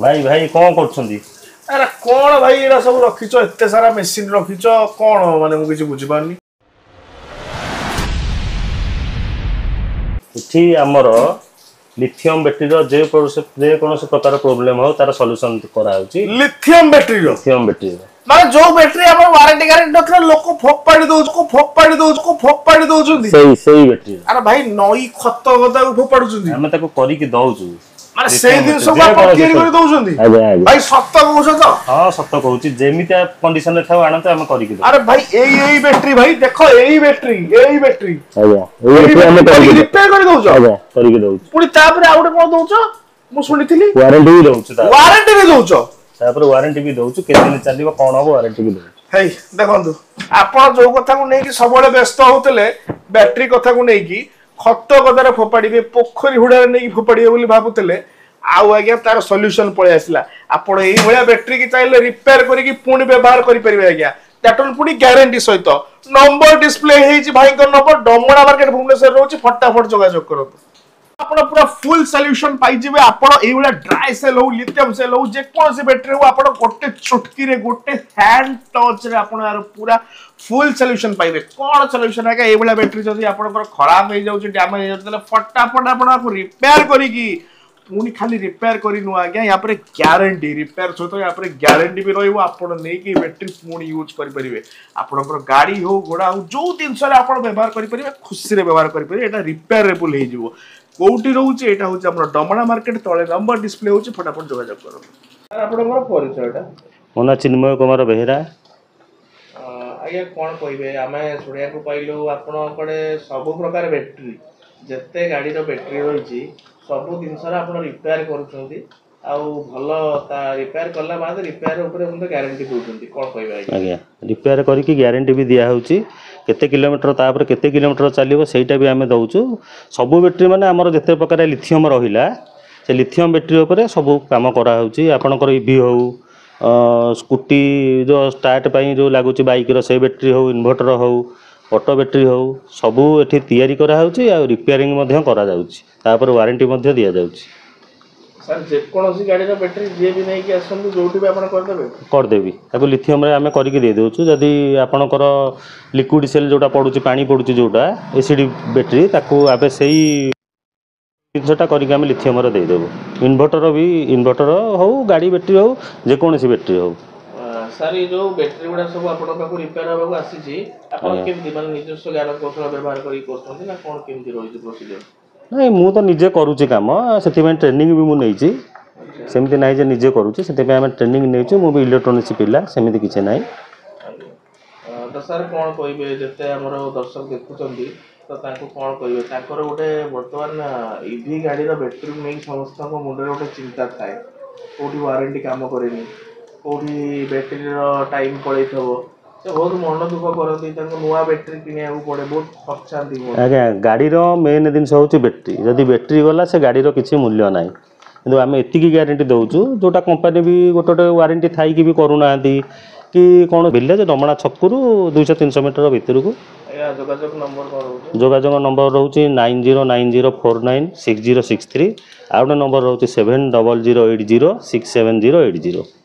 भाई भाई कौन करछंदी अरे कौन भाई एरा सब रखिछ एते सारा मेसिन रखिछ कौन माने मु किछ बुझि पारनी इठी हमर लिथियम बैटरी रो जे कोनोसे प्रकार प्रॉब्लम हो तार सॉल्यूशन करा होची लिथियम बैटरी माने जो बैटरी हमर वारंटी गारंटी नखरे लोक फोपाड़ी दउछ सही बैटरी अरे भाई नई खत गदा फोपाडुछंदी हम ताको करी के दउछु माने सेही दिन सब आप केरी करी दउछंदी भाई सत्त कहउछ त हां सत्त कहउची जेमिता कंडीशन रे थाउ आनत हम करी के दउ अरे भाई एई बैटरी भाई देखो एई बैटरी आजा एई हम रिपेयर करी दउछ आजा करी के दउछ पुनी तापरे आउटे कोन दउछ मु सुनिथिली वारंटी भी दउछ वारंटी भी दउछ तापर वारंटी भी दउछ केते दिन चलिबो कोन हो वारंटी भी दउछ हेई देखंतु आपण जो कथा को नै कि सबले व्यस्त होतले बैटरी कथा को नै कि खत गदारे फोपाड़िबे पोखरी हुडारे नै कि फोपाड़िबे बोली भाबुतले आउ आज्ञा तार सॉल्यूशन पळे आसला आपण एई भलिया बैटरी की चाइले रिपेयर करी कि पुणी व्यवहार करि परिबे आज्ञा दैटन पुणी गारंटी सहित नंबर डिस्प्ले हेची भाई को नंबर डमणा मार्केट भुवनेश्वर रोची फटाफट जोगाजोग करत आपण पूरा फुल सॉल्यूशन पाई जिवे आपण एई भलिया ड्राई सेल हो लिथियम सेल हो जे कोनसी बैटरी हो आपण गोटे चुटकी रे गोटे हैंड टच रे आपण यार पूरा फुल सॉल्यूशन पाइबे कोन सॉल्यूशन है ए भलिया बैटरी जदी आपनकर खराब हो जाउची डैमेज हो जाउतले फटाफट आपण को रिपेयर करी की पुणी खाली रिपेयर करी नु आज्ञा या पर गारंटी रिपेयर सहित या पर गारंटी भी रहइबो आपण नै कि बैटरी पुणी यूज करि परिबे आपनकर गाड़ी हो घोड़ा हो जो दिन रे आपण व्यवहार करि परिबे खुशी रे व्यवहार करि परिबे एटा रिपेयरेबल हे जिवो कोउटी रहउची एटा होची हमर डमणा मार्केट तळे नंबर डिस्प्ले होची फटाफट जोगाजोग करो सर आपनकर परिचय एटा मोना चिन्मय कुमार बेहेरा आज्ञा कोन कहबे आमे सुनिया को पाइलो आपण कड़े सब प्रकार बैटरी जत्ते गाड़ी रो बैटरी रहिची सब दिन सारा आपण रिपेयर करूछंती आउ भलो ता रिपेयर करला बाद रिपेयर ऊपर हम गारंटी दोछंती कोन कहबे आज्ञा रिपेयर करी की गारंटी भी दिया होची केते किलोमीटर तापर केते किलोमीटर चलिबो सेटा भी हमें दउछु सब बैटरी माने हमर जत्ते प्रकार लिथियम रहिला से लिथियम बैटरी ऊपर सब काम करा होची आपनकर ईवी हो स्कूटी जो स्टार्ट पई जो लागुची बाइक रो से बैटरी हो इन्वर्टर हो ऑटो बैटरी हो सबू एठी तयारी करा होची आ रिपेयरिंग मध्ये करा जाउची तापर वारंटी मध्ये दिया जाउची सर जे कोनोसी गाड़ी रो बैटरी जे भी नै कि आसन जोठी भी आपण कर देबी ताको लिथियम रे हमें करी के दे देउछु जदी आपनकर लिक्विड सेल जोटा पडुची पानी पडुची जोटा एसिड बैटरी ताको आबे सेही जिनसटा करी के हम लिथियम रे दे देबो इन्वर्टर हो गाड़ी बैटरी हो जे कोनोसी बैटरी हो सर ये जो बैटरी गुडा सब आपण का रिपेयर होबा आसी छी आपण केमति माने निजस्व ज्ञान कौशल व्यवहार करी करछन ना कोन केमति रहि प्रोसीजर नहीं मु तो निजे करूची काम सेति में ट्रेनिंग भी मु नै छी सेमति नै जे निजे करूची सेति में हम ट्रेनिंग नै छी मु भी इलेक्ट्रॉनिक्स पिला सेमति किछे नै तो सर कोन कहबे जते हमर दर्शक देखुचंदी तो ताको कोन कहबे ताकर गोटे वर्तमान ईवी गाड़ी रो बैटरी नै समस्त को मुंडे गोटे चिंता थाए कोठी वारंटी काम करेनी कोठी बैटरी रो टाइम पड़े थबो से बहुत मन दुख करती नुआ बैटरी किनिया पड़े बहुत खर्चा आज्ञा गाड़ी रो मेन जिनस होची बैटरी जदि बैटरी गला से गाड़ी रो किछि मूल्य नाही किंतु आमे एतिकी गारंटी दउछु जोटा कंपनी भी गोटे वारंटी थाई की भी करूनांती कि कोन विलेज डमणा छकरू 200-300 मीटर भीतर को जोगाजोग नंबर रहउची 9090496063 आ नंबर रहउची 7008067080